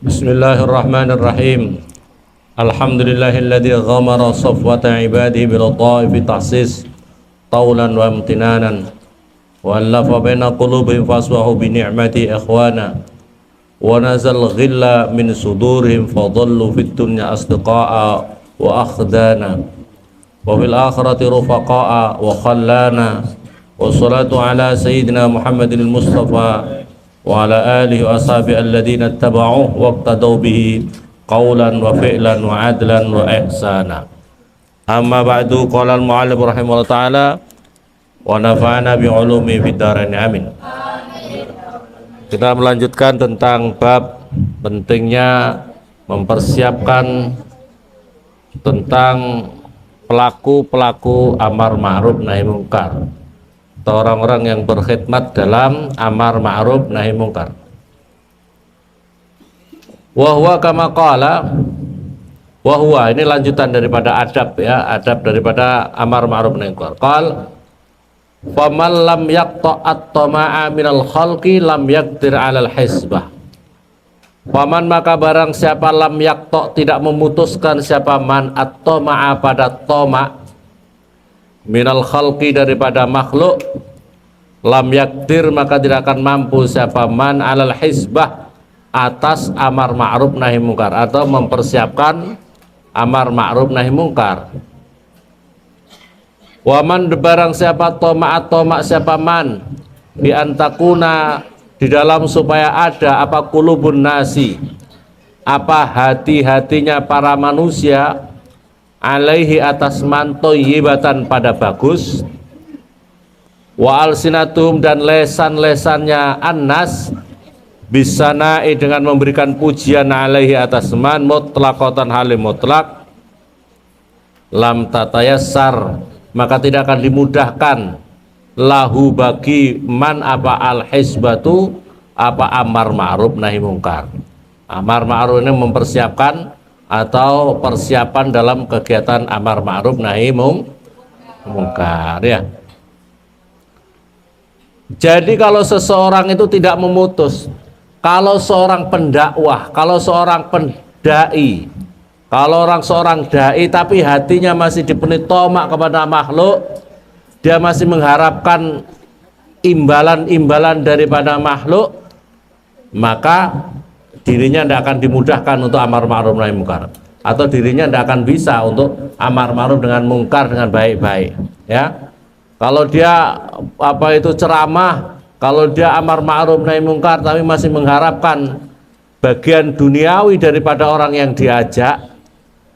Bismillahirrahmanirrahim. Alhamdulillahilladzi ghamara safwata ibadihi bil dhaifi tahsis taulan wa imtinanan wa allafa baina qulubihim faswahu bi ni'mati ikhwana wa nazal ghilla min sudurihim fadallu fid dunya asdiqa'a wa akhdana wa fil akhirati rufaqa'a wa khallana wa salatu ala sayyidina Muhammadin al-Mustafa wa ala alihi wa ashabihi alladhina ittaba'uhu waqtadaw bihi qawlan wa fi'lan wa adlan wa ihsana. Amma ba'du, qala al-mu'allif rahimahullah ta'ala wa nafa'ana bi'ulumi fid dharain amin. Kita melanjutkan tentang bab pentingnya mempersiapkan tentang pelaku-pelaku amar ma'ruf nahi mungkar, atau orang-orang yang berkhidmat dalam amar ma'ruf nahi mungkar. Wahwa kama qala, wahwa ini lanjutan daripada adab ya, adab daripada amar ma'ruf nahi mungkar. Qal faman lam yaqta'at tama'a minal khalqi lam yaqdir 'alal hisbah. Faman maka barang siapa lam yaqta' tidak memutuskan siapa man at-tama'a pada tama' minal khalqi daripada makhluk, lam yakdir maka tidak akan mampu siapa man alal hisbah atas amar ma'ruf nahi mungkar, atau mempersiapkan amar ma'ruf nahi mungkar. Waman barang siapa tomaat tomak siapa man bi antakuna di dalam supaya ada apa kulubun nasi, apa hati-hatinya para manusia, alaihi atas man thayyibatan pada bagus, wa alsinatum dan lesan-lesannya annas bisanai dengan memberikan pujian alaihi atas man mutlaqatan halim mutlak, lam tatayassar maka tidak akan dimudahkan lahu bagi man apa al hisbatu apa amar ma'ruf nahi mungkar. Amar ma'ruf ini mempersiapkan atau persiapan dalam kegiatan amar ma'ruf nahi mungkar ya. Jadi kalau seseorang itu tidak memutus, kalau seorang pendakwah, kalau seorang pendai, kalau seorang dai tapi hatinya masih dipenuhi tomak kepada makhluk, dia masih mengharapkan imbalan-imbalan daripada makhluk, maka dirinya tidak akan dimudahkan untuk amar ma'ruf nahi mungkar, atau dirinya tidak akan bisa untuk amar ma'ruf dengan mungkar dengan baik-baik ya. Kalau dia ceramah, kalau dia amar ma'ruf nahi mungkar tapi masih mengharapkan bagian duniawi daripada orang yang diajak,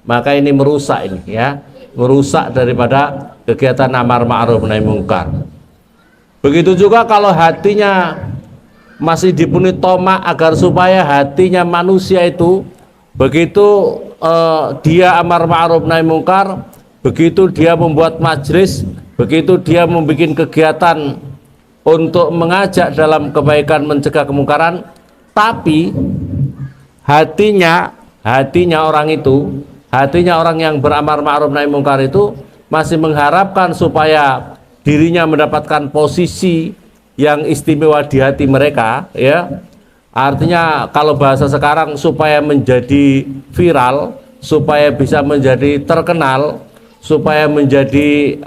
maka ini merusak ini ya, merusak daripada kegiatan amar ma'ruf nahi mungkar. Begitu juga kalau hatinya masih dipenuhi tomak agar supaya hatinya manusia itu begitu dia amar ma'ruf nahi mungkar, begitu dia membuat majlis, begitu dia membuat kegiatan untuk mengajak dalam kebaikan mencegah kemungkaran, tapi hatinya orang itu, hatinya orang yang beramar ma'ruf nahi mungkar itu masih mengharapkan supaya dirinya mendapatkan posisi yang istimewa di hati mereka ya. Artinya kalau bahasa sekarang supaya menjadi viral, supaya bisa menjadi terkenal, supaya menjadi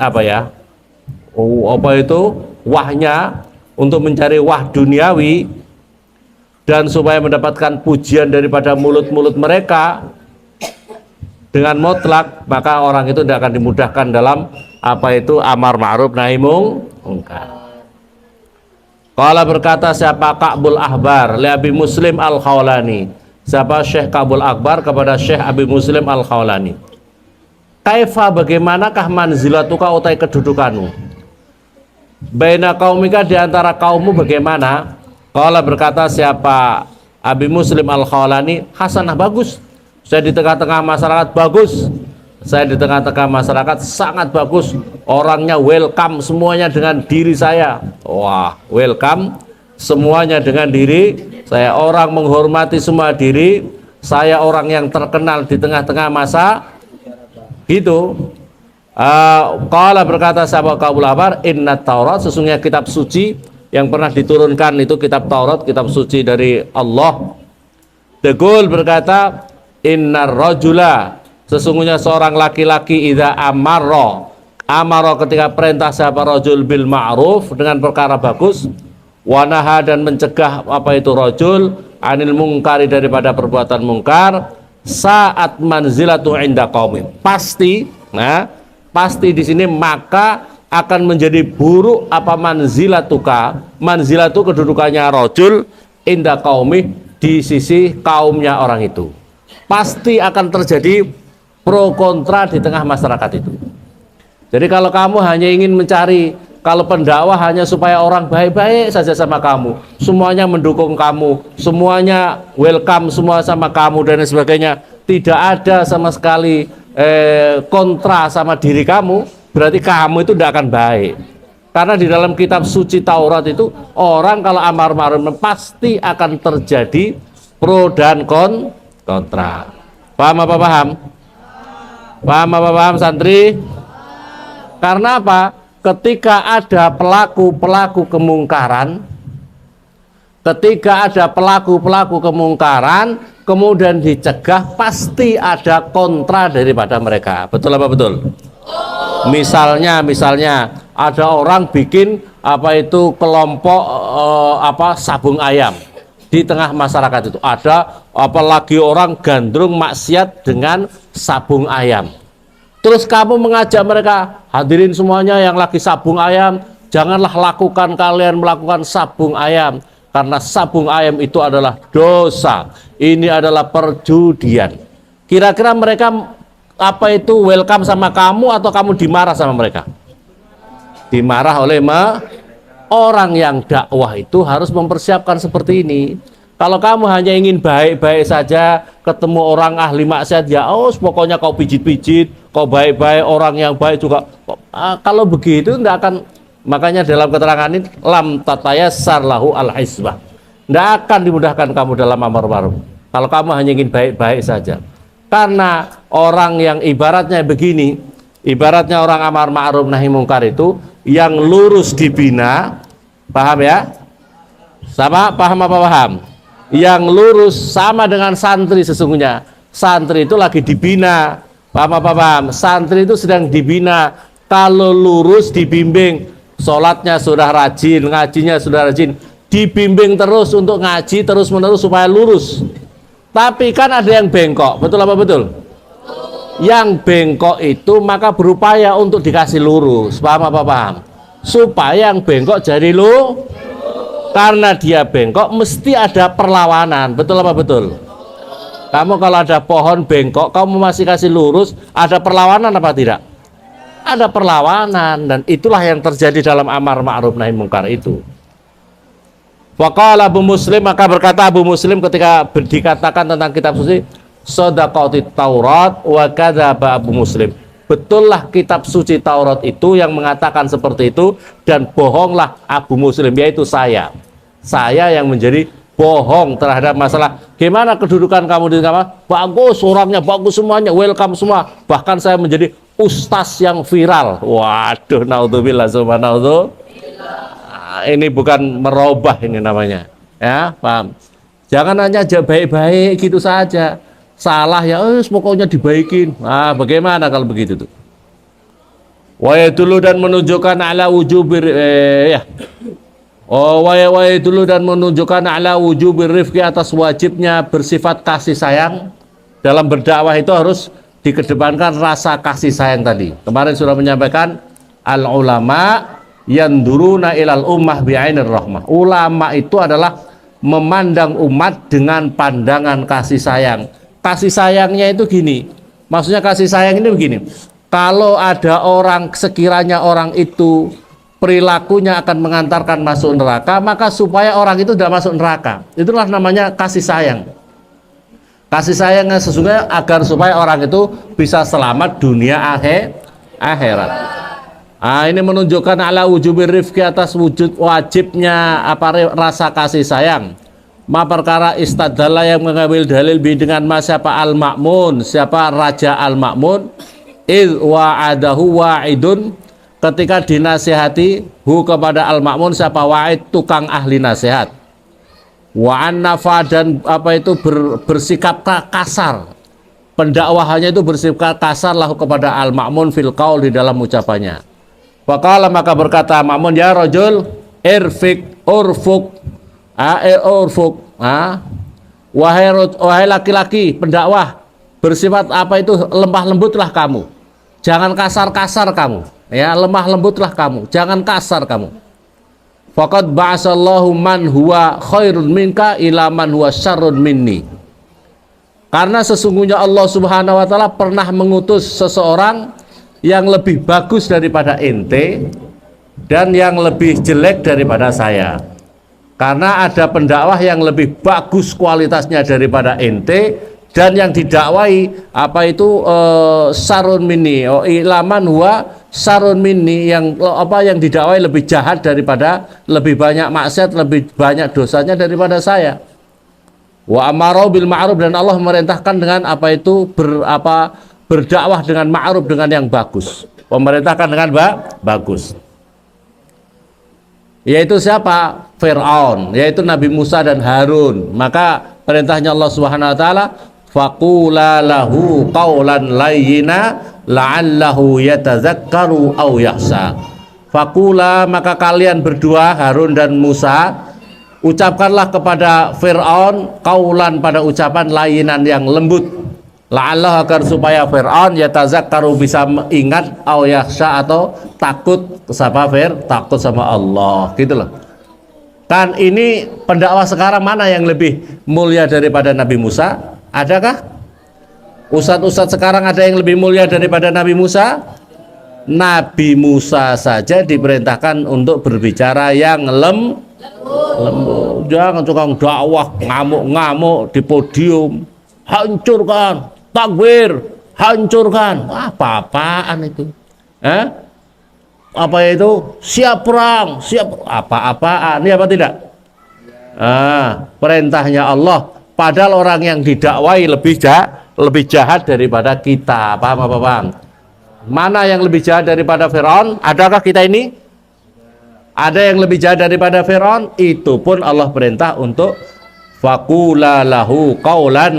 wahnya, untuk mencari wah duniawi, dan supaya mendapatkan pujian daripada mulut-mulut mereka dengan mutlak, maka orang itu tidak akan dimudahkan dalam amar ma'ruf nahi mungkar. Qala berkata siapa Ka'bul Ahbar li Abi Muslim Al-Khawlani, siapa Syekh Ka'bul Akbar kepada Syekh Abi Muslim Al-Khawlani, kaifa bagaimanakah manzilatuka utai kedudukanmu, baina kaumika di antara kaummu bagaimana? Qala berkata siapa Abi Muslim Al-Khawlani, hasanah bagus, saya di tengah-tengah masyarakat bagus, saya di tengah-tengah masyarakat sangat bagus, orangnya welcome semuanya dengan diri saya, wah welcome semuanya dengan diri saya, orang menghormati semua diri saya, orang yang terkenal di tengah-tengah masa gitu. Qala berkata sahabat Ka'bul Ahbar, inna Taurat sesungguhnya kitab suci yang pernah diturunkan itu kitab Taurat, kitab suci dari Allah, De Gaulle berkata, innar rajula, sesungguhnya seorang laki-laki idza amaro ketika perintah siapa rajul bil ma'ruf dengan perkara bagus, wanaha dan mencegah apa itu rajul anil mungkari daripada perbuatan mungkar, saat manzilatu inda qaumin, pasti di sini maka akan menjadi buruk apa manzilatu kedudukannya rajul inda qaumi di sisi kaumnya orang itu. Pasti akan terjadi pro kontra di tengah masyarakat itu. Jadi kalau kamu hanya ingin mencari, kalau pendakwah hanya supaya orang baik-baik saja sama kamu, semuanya mendukung kamu, semuanya welcome semua sama kamu dan sebagainya, tidak ada sama sekali kontra sama diri kamu, berarti kamu itu tidak akan baik. Karena di dalam kitab suci Taurat itu, orang kalau amar ma'ruf pasti akan terjadi pro dan kontra. Paham apa paham? Paham apa paham santri? Karena apa? Ketika ada pelaku-pelaku kemungkaran, kemudian dicegah, pasti ada kontra daripada mereka. Betul apa betul? Misalnya ada orang bikin apa itu kelompok sabung ayam di tengah masyarakat itu. Ada apalagi orang gandrung maksiat dengan sabung ayam. Terus kamu mengajak mereka, hadirin semuanya yang lagi sabung ayam, janganlah kalian melakukan sabung ayam, karena sabung ayam itu adalah dosa. Ini adalah perjudian. Kira-kira mereka apa itu welcome sama kamu atau kamu dimarah sama mereka? Dimarah oleh orang yang dakwah itu harus mempersiapkan seperti ini. Kalau kamu hanya ingin baik-baik saja, ketemu orang ahli maksiat, ya pokoknya kau pijit-pijit, kau baik-baik, orang yang baik juga. Kalau begitu tidak akan, makanya dalam keterangan ini, lam tatayassar lahu al-hisbah. Tidak akan dimudahkan kamu dalam amar ma'ruf. Kalau kamu hanya ingin baik-baik saja. Karena orang yang ibaratnya begini, ibaratnya orang amar ma'ruf nahi mungkar itu, yang lurus dibina, paham ya? Sama, paham apa paham? Yang lurus sama dengan santri sesungguhnya. Santri itu lagi dibina. Paham apa paham? Santri itu sedang dibina. Kalau lurus dibimbing, sholatnya sudah rajin, ngajinya sudah rajin, dibimbing terus untuk ngaji terus menerus supaya lurus. Tapi kan ada yang bengkok, betul apa betul? Yang bengkok itu maka berupaya untuk dikasih lurus. Paham apa paham? Supaya yang bengkok jadi karena dia bengkok mesti ada perlawanan, betul apa betul? Kamu kalau ada pohon bengkok, kamu masih kasih lurus, ada perlawanan apa tidak? Ada perlawanan, dan itulah yang terjadi dalam amar ma'ruf nahi mungkar itu. Faqala Abu Muslim, maka berkata Abu Muslim ketika dikatakan tentang kitab suci, shadaqatit Taurat wa kadzaba Abu Muslim. Betullah kitab suci Taurat itu yang mengatakan seperti itu, dan bohonglah Abu Muslim, yaitu saya yang menjadi bohong terhadap masalah gimana kedudukan kamu di kamar. Bagus, orangnya bagus semuanya, welcome semua, bahkan saya menjadi ustaz yang viral. Waduh, naudzubillah, subhanallah. Ini bukan merubah, ini namanya ya, paham? Jangan hanya baik-baik gitu saja, salah ya pokoknya dibaikin. Bagaimana kalau begitu tuh? Wa yadullu dan menunjukkan ala wujubir dulu dan menunjukkan ala wujubir rifqi, atas wajibnya bersifat kasih sayang. Dalam berdakwah itu harus dikedepankan rasa kasih sayang tadi. Kemarin sudah menyampaikan al ulama yanduruna ilal ummah bi'ainir rahmah. Ulama itu adalah memandang umat dengan pandangan kasih sayang. Kasih sayangnya itu gini. Maksudnya kasih sayang ini begini. Kalau ada orang, sekiranya orang itu perilakunya akan mengantarkan masuk neraka, maka supaya orang itu tidak masuk neraka, itulah namanya kasih sayang. Kasih sayangnya sesungguhnya agar supaya orang itu bisa selamat dunia akhirat. Ini menunjukkan ala wujubir rifqi, atas wajibnya rasa kasih sayang. Ma perkara istadalla, yang mengambil dalil dengan siapa al-ma'mun, siapa raja al-ma'mun, id wa'adahu wa'idun, ketika dinasihati kepada al-ma'mun siapa wa'id, tukang ahli nasihat. wa annafa dan apa itu bersikap kasar. Pendakwahannya itu bersikap kasar lahu kepada al-ma'mun fil qaul di dalam ucapannya. Faqala maka berkata Ma'mun, ya rajul irfik urfuk wahai laki-laki pendakwah, bersifat apa itu lemah lembutlah kamu, jangan kasar-kasar kamu, ya, lemah lembutlah kamu, jangan kasar kamu. Faqad ba'asallahu man huwa khairun minka ila man huwa syarrun minni. Karena sesungguhnya Allah Subhanahu wa taala pernah mengutus seseorang yang lebih bagus daripada ente dan yang lebih jelek daripada saya. Karena ada pendakwah yang lebih bagus kualitasnya daripada ente dan yang didakwai apa itu sarun minni, ilaman huwa sarun minni, yang didakwai lebih jahat daripada, lebih banyak maksiat, lebih banyak dosanya daripada saya. Wa amarau bil ma'ruf, dan Allah memerintahkan dengan apa itu berdakwah dengan ma'ruf, dengan yang bagus. Memerintahkan dengan bagus. Yaitu siapa? Fir'aun, yaitu Nabi Musa dan Harun. Maka perintahnya Allah Subhanahu wa taala, faqula lahu qawlan layyina la'allahu yatadzakkaru aw yakhsha. Faqula, maka kalian berdua Harun dan Musa, ucapkanlah kepada Fir'aun qaulan, pada ucapan layinan yang lembut, la'allahu, agar supaya Fir'aun yatadzakkaru, bisa ingat, aw yakhsha, atau takut sama takut sama Allah, gitu loh. Kan ini pendakwah sekarang mana yang lebih mulia daripada Nabi Musa? Adakah? Ustadz-ustadz sekarang ada yang lebih mulia daripada Nabi Musa? Nabi Musa saja diperintahkan untuk berbicara yang lembut. Jangan tukang dakwah ngamuk-ngamuk di podium, hancurkan, takbir, hancurkan, apa-apaan itu? Apa itu? Siap perang, siap apa-apaan, ini apa tidak? Perintahnya Allah, padahal orang yang didakwai lebih jahat daripada kita. Paham apa bang? Mana yang lebih jahat daripada Fir'aun? Adakah kita ini? Ada yang lebih jahat daripada Fir'aun? Itu pun Allah perintah untuk faqula lahu qaulan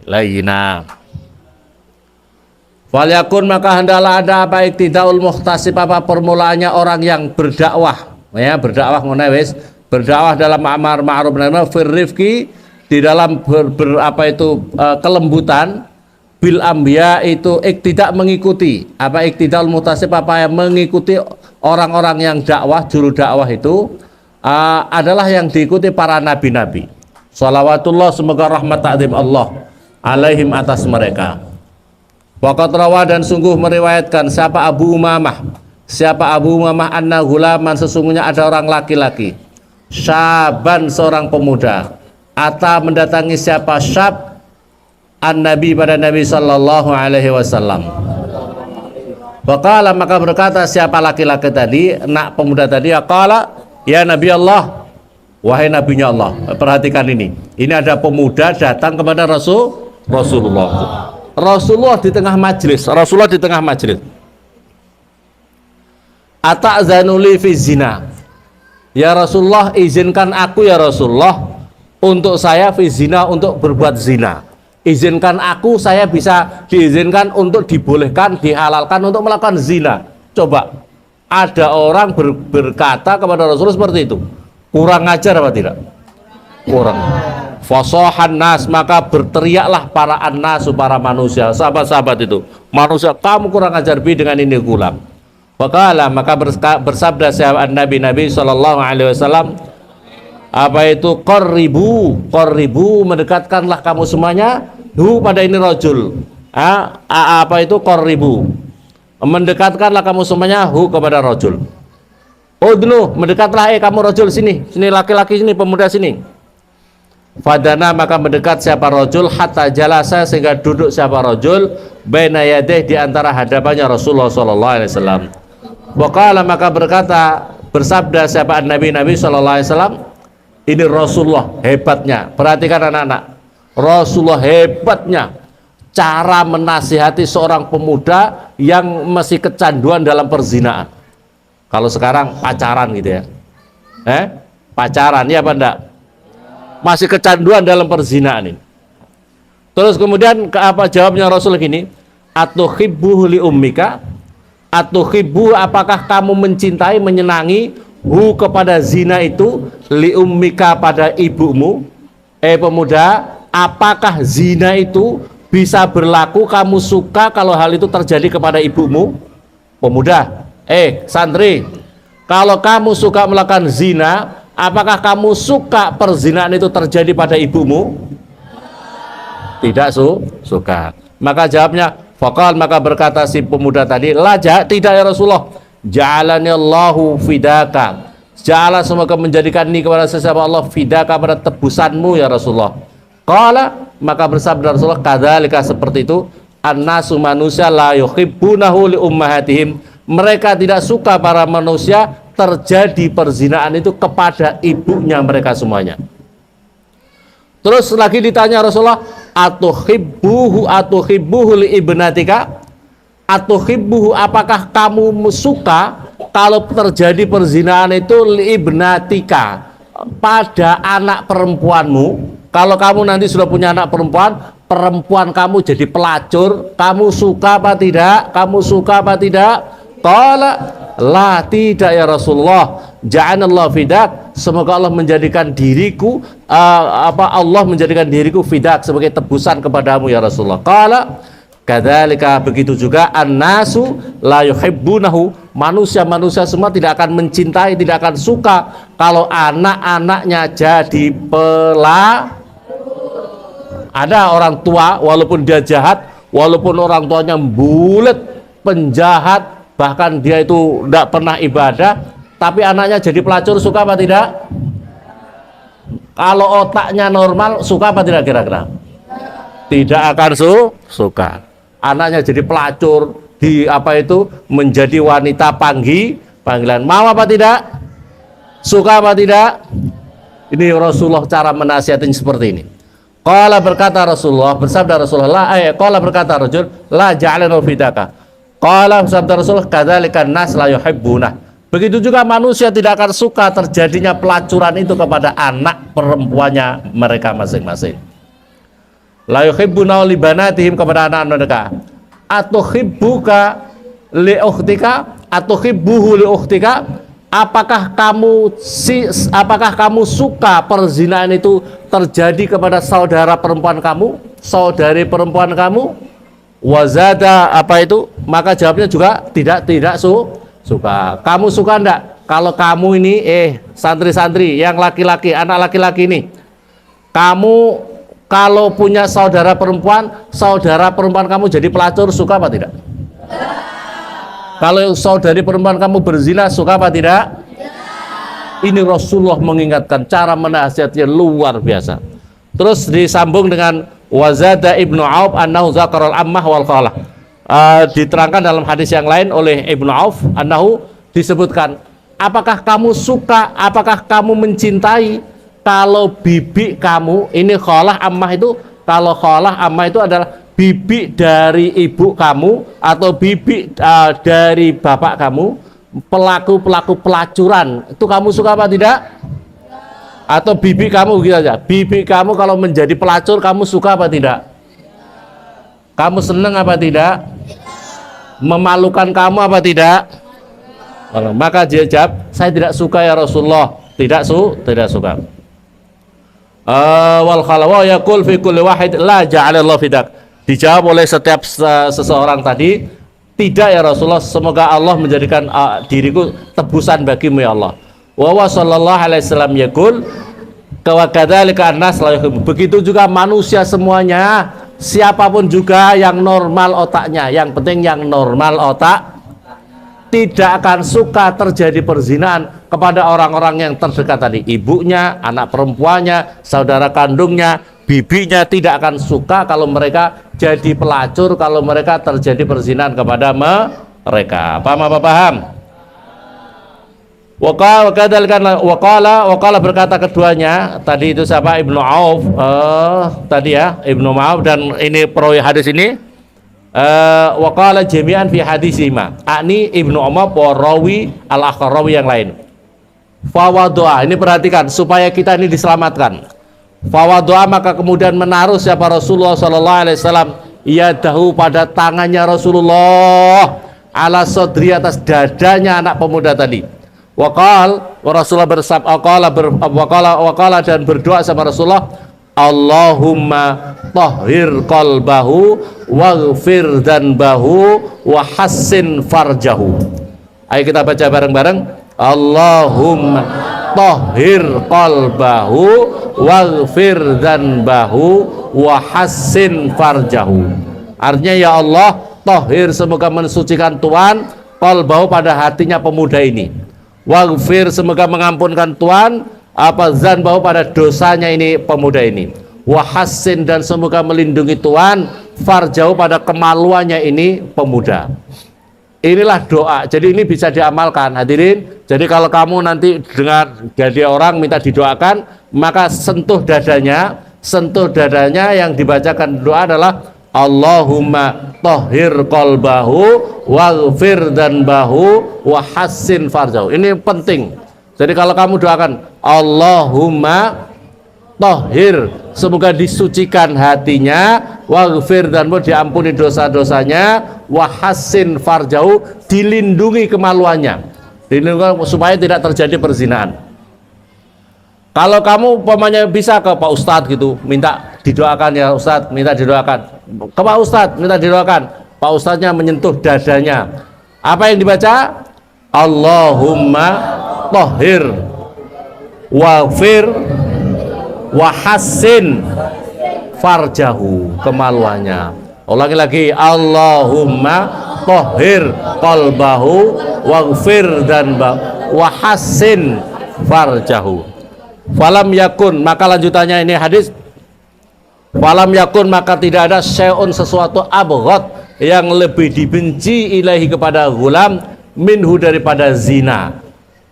layyina. Falyakun, maka hendaklah ada apa iktidaul muhtasib, apa permulaannya orang yang berdakwah, ya, berdakwah menewis, berdakwah dalam amar ma'ruf nahi munkar, firrifqi, di dalam kelembutan, bil anbiya, itu iktidak, mengikuti, apa iktidaul muhtasib, apa yang mengikuti orang-orang yang dakwah, juru dakwah itu adalah yang diikuti para nabi-nabi. Shalawatullah, semoga rahmat ta'zim Allah alaihim, atas mereka. Waqat rawa, dan sungguh meriwayatkan siapa Abu Umamah anna gulaman, sesungguhnya ada orang laki-laki, syaban, seorang pemuda, ata, mendatangi siapa syab, an-nabi, pada Nabi sallallahu alaihi wasallam. Waqala, maka berkata siapa laki-laki tadi, anak pemuda tadi, qala ya Nabi Allah, wahai nabinya Allah. Perhatikan ini ada pemuda datang kepada Rasulullah di tengah majelis. Ata'zanuli fi zina, ya Rasulullah, izinkan aku ya Rasulullah untuk saya fi zina, untuk berbuat zina. Izinkan aku, saya bisa diizinkan untuk dibolehkan, dihalalkan untuk melakukan zina. Coba, ada orang berkata kepada Rasulullah seperti itu. Kurang ajar apa tidak? Kurang. Fasohan nas, maka berteriaklah para annasu, para manusia, sahabat-sahabat itu, manusia, kamu kurang ajar bi dengan ini gulam. Maka bersabda sahabat Nabi sallallahu alaihi wasallam, apa itu, qarribu, mendekatkanlah kamu semuanya, pada ini rajul, apa itu qarribu, mendekatkanlah kamu semuanya kepada rajul. Udnu, mendekatlah kamu rajul, sini laki-laki, sini pemuda, sini. Fadana, maka mendekat siapa rajul, hatta jalasa, sehingga duduk siapa rajul, baina yadayh, di antara hadapannya Rasulullah sallallahu alaihi wasallam. Waqala, maka bersabda siapa Nabi sallallahu alaihi wasallam, ini Rasulullah hebatnya. Perhatikan anak-anak, Rasulullah hebatnya cara menasihati seorang pemuda yang masih kecanduan dalam perzinaan. Kalau sekarang pacaran gitu ya, pacaran, ya apa enggak? masih kecanduan dalam perzinaan ini. Terus kemudian apa jawabnya Rasul gini, atuhibbu li ummika, atuhibbu apakah kamu mencintai menyenangi hu kepada zina itu li ummika pada ibumu. Pemuda, apakah zina itu bisa berlaku kamu suka kalau hal itu terjadi kepada ibumu? Pemuda, santri, kalau kamu suka melakukan zina, apakah kamu suka perzinaan itu terjadi pada ibumu? Tidak suka. Maka jawabnya, faqal, maka berkata si pemuda tadi, tidak ya Rasulullah, ja'alani Allahu fidaka, ja'ala semoga menjadikan ini kepada sesama Allah fidaka pada tebusanmu ya Rasulullah. Qala, maka bersabda Rasulullah, kadzalika seperti itu, annasu manusia la yuhibbunahu li ummahatihim, mereka tidak suka para manusia terjadi perzinaan itu kepada ibunya mereka semuanya. Terus lagi ditanya Rasulullah, atuhibbuhu li ibnatika, atuhibbuhu apakah kamu suka kalau terjadi perzinaan itu li ibnatika pada anak perempuanmu? Kalau kamu nanti sudah punya anak perempuan kamu jadi pelacur, kamu suka apa tidak? Kamu suka apa tidak? Qala la, tidak ya Rasulullah, ja'anallahu fidak, semoga Allah menjadikan diriku Allah menjadikan diriku fidak sebagai tebusan kepadamu ya Rasulullah. Qala kadzalika, begitu juga annasu la yuhibbunahu, manusia semua tidak akan mencintai, tidak akan suka kalau anak-anaknya jadi ada orang tua walaupun dia jahat, walaupun orang tuanya bulet penjahat, bahkan dia itu tidak pernah ibadah, tapi anaknya jadi pelacur, suka apa tidak? Kalau otaknya normal, suka apa tidak kira-kira? Tidak akan suka. Anaknya jadi pelacur, menjadi wanita panggilan, mau apa tidak? Suka apa tidak? Ini Rasulullah cara menasihati seperti ini. Qala, berkata Rasulullah, bersabda Rasulullah, qala berkata rajul, la ja'alana fidaka. Qala, bersabda Rasulullah, kadzalika nas la yuhibbuna. Begitu juga manusia tidak akan suka terjadinya pelacuran itu kepada anak perempuannya mereka masing-masing. La yuhibbuna li banatihim, kepada anak mereka. Atuhibbuka li ukhtika, atuhibbuhu li ukhtika, apakah kamu suka perzinaan itu terjadi kepada saudara perempuan kamu, saudari perempuan kamu? Wazada, maka jawabnya juga tidak suka. Kamu suka enggak kalau kamu ini santri-santri yang laki-laki, anak laki-laki ini, kamu kalau punya saudara perempuan kamu jadi pelacur, suka apa tidak? Kalau saudari perempuan kamu berzina, suka apa tidak? Ini Rasulullah mengingatkan, cara menasihatnya luar biasa. Terus disambung dengan wazada Ibnu Auf annahu zakaral ammah wal khalah. Diterangkan dalam hadis yang lain oleh Ibnu Auf annahu, disebutkan, apakah kamu suka, apakah kamu mencintai kalau bibi kamu, ini khalah ammah itu, kalau khalah ammah itu adalah bibi dari ibu kamu atau bibi dari bapak kamu, pelaku pelacuran, itu kamu suka apa tidak? Atau bibi kamu, gitu aja, bibi kamu kalau menjadi pelacur, kamu suka apa tidak? Kamu senang apa tidak? Memalukan kamu apa tidak? Maka dia jawab, saya tidak suka ya Rasulullah, tidak suka. Wal khalawa yaqul fi kulli wahid la ja'alallahu fidak. Dijawab oleh setiap seseorang tadi, tidak ya Rasulullah, semoga Allah menjadikan diriku tebusan bagimu ya Allah. Wa sallallahu alaihi wasallam yaqul kadzalika an-nas la yuhibbu. Begitu juga manusia semuanya, siapapun juga yang normal otaknya, yang penting yang normal otak, tidak akan suka terjadi perzinaan kepada orang-orang yang terdekat tadi, ibunya, anak perempuannya, saudara kandungnya, bibinya, tidak akan suka kalau mereka jadi pelacur, kalau mereka terjadi perzinahan kepada mereka. Paham apa paham? Waqala berkata keduanya tadi itu siapa? Ibnu Auf tadi ya, Ibnu Auf, dan ini perawi hadis ini waqala jami'an fi hadisihima, akni Ibnu Umar wa rawi al-akhar, rawi yang lain. Fawadu'a, ini perhatikan supaya kita ini diselamatkan. Fawadu'a, maka kemudian menaruh siapa Rasulullah sallallahu alaihi wasallam yadahu pada tangannya Rasulullah ala sodri, atas dadanya anak pemuda tadi. Waqal, Rasulullah bersabda, waqala dan berdoa sama Rasulullah, Allahumma tahhir qalbahu waghfir dzanbahu wa hassin farjahu. Ayo kita baca bareng-bareng. Allahumma tahhir qalbahu waghfir dzanbahu wa hassin farjahu. Artinya, ya Allah, tahhir, semoga mensucikan Tuhan, qalbahu, pada hatinya pemuda ini, waghfir, semoga mengampunkan Tuhan apa dzanbahu, pada dosanya ini pemuda ini, wa hassin, dan semoga melindungi Tuhan farjahu, pada kemaluannya ini pemuda. Inilah doa. Jadi ini bisa diamalkan, hadirin. Jadi kalau kamu nanti dengar dari orang minta didoakan, maka sentuh dadanya yang dibacakan doa adalah Allahumma tahhir qalbahu waghfir dzanbahu wa hassin farjahu. Ini penting. Jadi kalau kamu doakan Allahumma tahhir, semoga disucikan hatinya, waghfir, dan diampuni dosa-dosanya, wa hassin farjahu, dilindungi kemaluannya, dilindungi supaya tidak terjadi perzinahan. Kalau kamu umpamanya bisa ke Pak Ustadz gitu, minta didoakan, ya Ustadz, minta didoakan ke Pak Ustadz, minta didoakan, Pak Ustadznya menyentuh dadanya, apa yang dibaca? Allahumma tahhir waghfir wa hassin farjahu, kemaluannya. Ulangi lagi, Allahumma tahhir qalbahu waghfir dzanbahu wa hassin farjahu. Falam yakun, maka lanjutannya ini hadis, falam yakun, maka tidak ada syai'un, sesuatu, abghad, yang lebih dibenci ilahi, kepada gulam, minhu, daripada zina.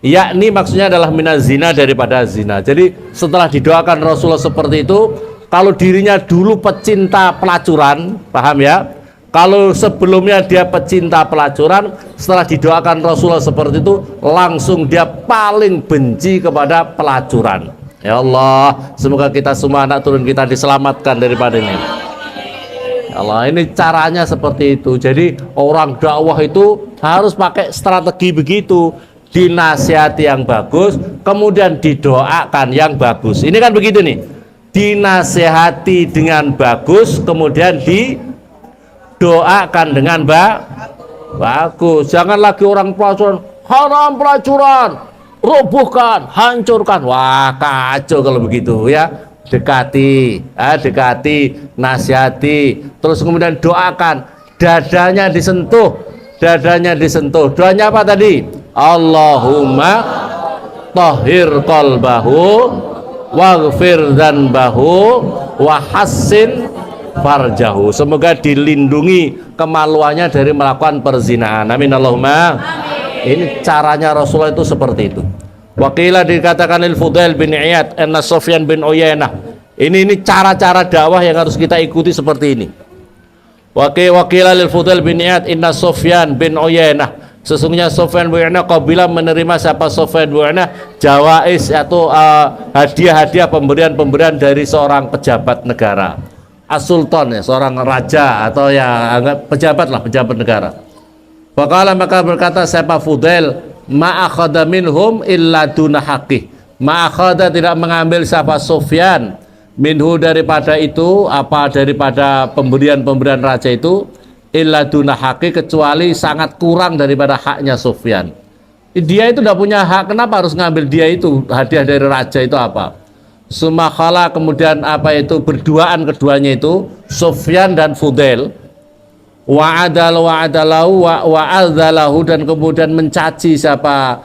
Yakni maksudnya adalah minaz zina, daripada zina. Jadi setelah didoakan Rasulullah seperti itu, kalau dirinya dulu pecinta pelacuran, paham ya? Kalau sebelumnya dia pecinta pelacuran, setelah didoakan Rasulullah seperti itu, langsung dia paling benci kepada pelacuran. Ya Allah, semoga kita semua, anak turun kita, diselamatkan daripada ini. Ya Allah, ini caranya seperti itu. Jadi orang dakwah itu harus pakai strategi begitu. Dinasihati yang bagus, kemudian didoakan yang bagus. Ini kan begitu nih, dinasihati dengan bagus, kemudian didoakan dengan bagus. Jangan lagi orang pelacuran, haram pelacuran, robohkan, hancurkan. Wah, kacau kalau begitu ya. Dekati, nasihati, terus kemudian doakan, dadanya disentuh. Doanya apa tadi? Allahumma tahhir qalbahu waghfir dzanbahu wa hassin farjahu, semoga dilindungi kemaluannya dari melakukan perzinahan. Amin Allahumma. Ini caranya Rasulullah itu seperti itu. Wakilah dikatakan Al-Fudail bin Iyad, Sufyan bin Uyainah. Ini cara-cara dakwah yang harus kita ikuti seperti ini. Wakilah Al-Fudail bin Iyad, Inna Sufyan bin Uyainah, sesungguhnya Sufyan bin Uyainah qabila, menerima siapa Sufyan bin Uyainah, jawais, atau hadiah-hadiah, pemberian dari seorang pejabat negara, as-sultan, ya, seorang raja atau ya pejabat negara. Faqala, maka berkata siapa Fudail, ma'akhadha minhum illa duna haqqih, ma'akhadha, tidak mengambil siapa Sufyan, minhu, daripada itu, daripada pemberian raja itu, illa duna haqqi, kecuali sangat kurang daripada haknya Sufyan. Dia itu tidak punya hak, kenapa harus ngambil dia itu hadiah dari raja itu apa? Sumakhala, kemudian berduaan keduanya itu, Sufyan dan Fudail, wa'adzalahu, dan kemudian mencaci siapa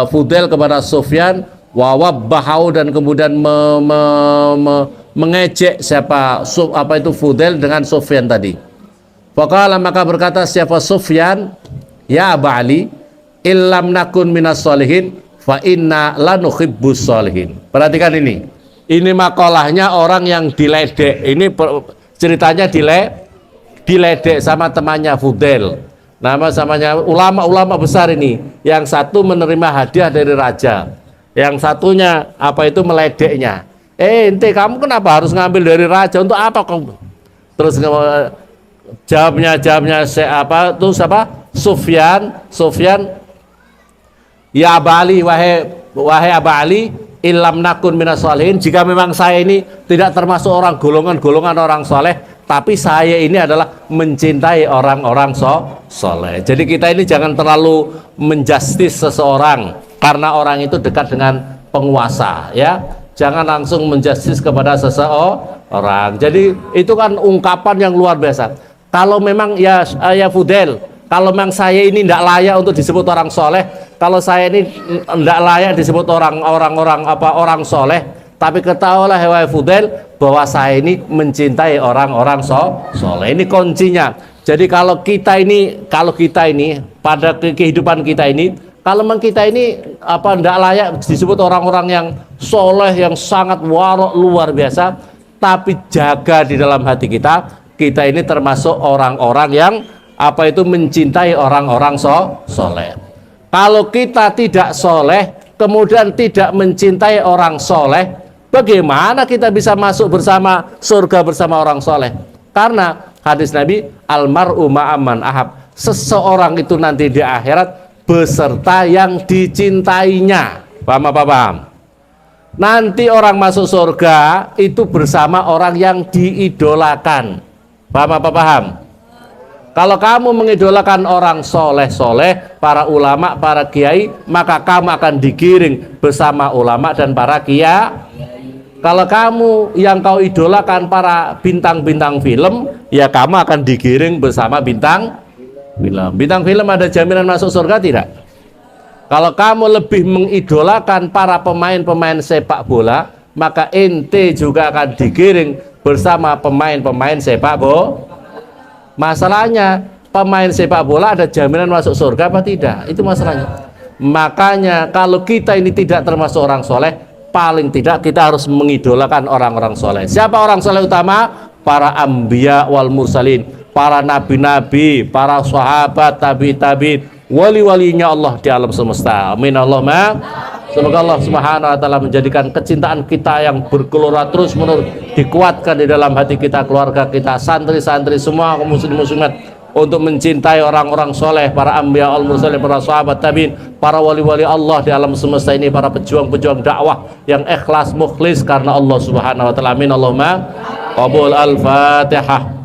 Fudail kepada Sufyan, wawabbahu, dan kemudian mengejek siapa Fudail dengan Sufyan tadi. Faqala, maka berkata siapa Sufyan, ya Aba Ali, illam nakun minas solihin fa inna lanuhibbus solihin. Perhatikan ini makalahnya orang yang diledek. Ini ceritanya diledek sama temannya Fudail. Samanya ulama-ulama besar ini. Yang satu menerima hadiah dari raja, yang satunya meledeknya. Ente kamu kenapa harus ngambil dari raja, untuk apa kamu? Terus jawabnya apa tuh, siapa? Sufyan, ya Aba Ali, wahai Aba Ali, ilam nakun minas sholihin, jika memang saya ini tidak termasuk orang golongan orang soleh, tapi saya ini adalah mencintai orang-orang soleh. Jadi kita ini jangan terlalu menjustis seseorang karena orang itu dekat dengan penguasa, ya. Jangan langsung menjustis kepada seseorang. Jadi itu kan ungkapan yang luar biasa. Kalau memang ya Fudel, kalau memang saya ini tidak layak untuk disebut orang soleh, kalau saya ini tidak layak disebut orang soleh, tapi ketahuilah wahai Fudel bahwa saya ini mencintai orang-orang soleh. Ini kuncinya. Jadi kalau kita ini pada kehidupan kita ini, kalau memang kita ini tidak layak disebut orang-orang yang soleh, yang sangat warok luar biasa, tapi jaga di dalam hati kita ini termasuk orang-orang yang mencintai orang-orang soleh. Kalau kita tidak soleh, kemudian tidak mencintai orang soleh, bagaimana kita bisa masuk bersama surga bersama orang soleh? Karena hadis Nabi, almar'u ma'aman ahab, seseorang itu nanti di akhirat beserta yang dicintainya. Paham apa paham? Nanti orang masuk surga itu bersama orang yang diidolakan. Paham apa paham? Kalau kamu mengidolakan orang soleh-soleh, para ulama, para kiai, maka kamu akan digiring bersama ulama dan para kiai. Kalau kamu yang kau idolakan para bintang-bintang film, ya kamu akan digiring bersama bintang film ada jaminan masuk surga tidak? Kalau kamu lebih mengidolakan para pemain-pemain sepak bola, maka ente juga akan digiring bersama pemain-pemain sepak bola. Masalahnya pemain sepak bola ada jaminan masuk surga apa tidak? Itu masalahnya. Makanya kalau kita ini tidak termasuk orang soleh, paling tidak kita harus mengidolakan orang-orang soleh. Siapa orang soleh utama? Para anbiya wal mursalin, para nabi-nabi, para sahabat, tabi-tabi, wali-walinya Allah di alam semesta. Amin Allahumma. Semoga Allah Subhanahu wa taala menjadikan kecintaan kita yang bergelora terus menerus dikuatkan di dalam hati kita, keluarga kita, santri-santri semua kaum muslimin muslimat untuk mencintai orang-orang soleh, para anbiya wal mursalin, para sahabat tabiin, para wali-wali Allah di alam semesta ini, para pejuang-pejuang dakwah yang ikhlas mukhlis karena Allah Subhanahu wa taala. Amin Allahumma. Qabul al-Fatihah.